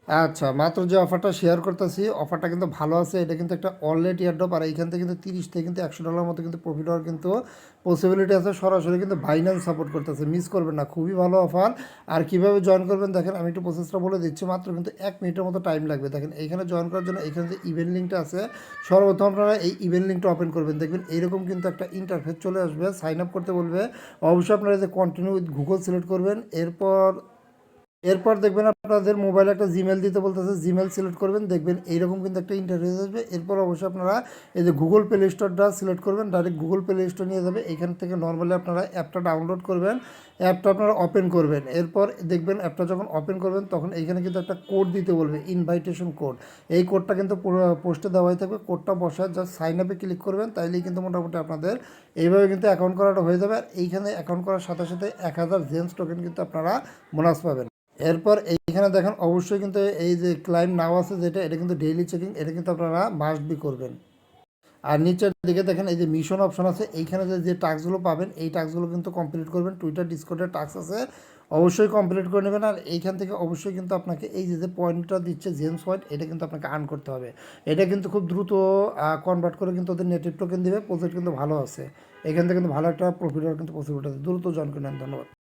আচ্ছা, মাত্র যে অফারটা শেয়ার করতেছি, অফারটা কিন্তু ভালো আছে। এটা কিন্তু একটা অলরেডি এয়ারড্রপ, আর এইখান থেকে কিন্তু 30 থেকে কিন্তু $100 মতো কিন্তু প্রফিট হওয়ার কিন্তু পসিবিলিটি আছে। সরাসরি কিন্তু বাইন্যান্স সাপোর্ট করতেছে, মিস করবেন না, খুবই ভালো অফার। আর কিভাবে জয়েন করবেন দেখেন, আমি একটু প্রসেসটা বলে দিচ্ছি, মাত্র কিন্তু 1 মিনিটের মতো টাইম লাগবে। দেখেন এইখানে জয়েন করার জন্য এখানে যে ইভেন্ট লিঙ্কটা আছে, সর্বপ্রথম আপনারা এই ইভেন্ট লিঙ্কটা ওপেন করবেন, দেখবেন এইরকম কিন্তু একটা ইন্টারফেস চলে আসবে, সাইন আপ করতে বলবে। অবশ্যই আপনারা যে কন্টিনিউ উইথ গুগল সিলেক্ট করবেন। এরপর দেখবেন আপনাদের মোবাইলে একটা জিমেল দিতে বলতেছে, জিমেল সিলেক্ট করবেন, দেখবেন এইরকম কিন্তু একটা ইন্টারফেস আসবে। এরপর অবশ্যই আপনারা এই যে গুগল প্লে স্টোরটা সিলেক্ট করবেন, ডাইরেক্ট গুগল প্লে স্টোর নিয়ে যাবে। এখান থেকে নর্মালি আপনারা অ্যাপটা ডাউনলোড করবেন, অ্যাপটা আপনারা ওপেন করবেন। এরপর দেখবেন অ্যাপটা যখন ওপেন করবেন তখন এইখানে কিন্তু একটা কোড দিতে বলবে, ইনভাইটেশন কোড। এই কোডটা কিন্তু পুরো পোস্টে দেওয়াই থাকবে, কোডটা বসায় জাস্ট সাইন আপে ক্লিক করবেন, তাইলেই কিন্তু মোটামুটি আপনাদের এইভাবে কিন্তু অ্যাকাউন্ট করাটা হয়ে যাবে। আর এইখানে অ্যাকাউন্ট করার সাথে সাথে 1000 জেমস টোকেন কিন্তু আপনারা বোনাস পাবেন। এরপর এইখানে দেখেন অবশ্যই কিন্তু এই যে ক্লাইম নাও আছে যেটা, এটা কিন্তু ডেইলি চেকিং, এটা কিন্তু আপনারা মাস্ট বি করবেন। আর নিচের দিকে দেখেন এই যে মিশন অপশন আছে, এইখানে যে যে টাস্কগুলো পাবেন এই টাস্কগুলো কিন্তু কমপ্লিট করবেন। টুইটার ডিসকর্ডের টাস্ক আছে, অবশ্যই কমপ্লিট করে নেবেন। আর এইখান থেকে অবশ্যই কিন্তু আপনাকে এই যে যে পয়েন্টটা দিচ্ছে জেমস পয়েন্ট, এটা কিন্তু আপনাকে আর্ন করতে হবে। এটা কিন্তু খুব দ্রুত কনভার্ট করে কিন্তু ওদের নেটিভ টোকেন দেবে। প্রজেক্ট কিন্তু ভালো আছে, এখান থেকে কিন্তু ভালো একটা প্রফিট হওয়ার কিন্তু পসিবিলিটি আছে। দ্রুত জয়েন করে নেন, ধন্যবাদ।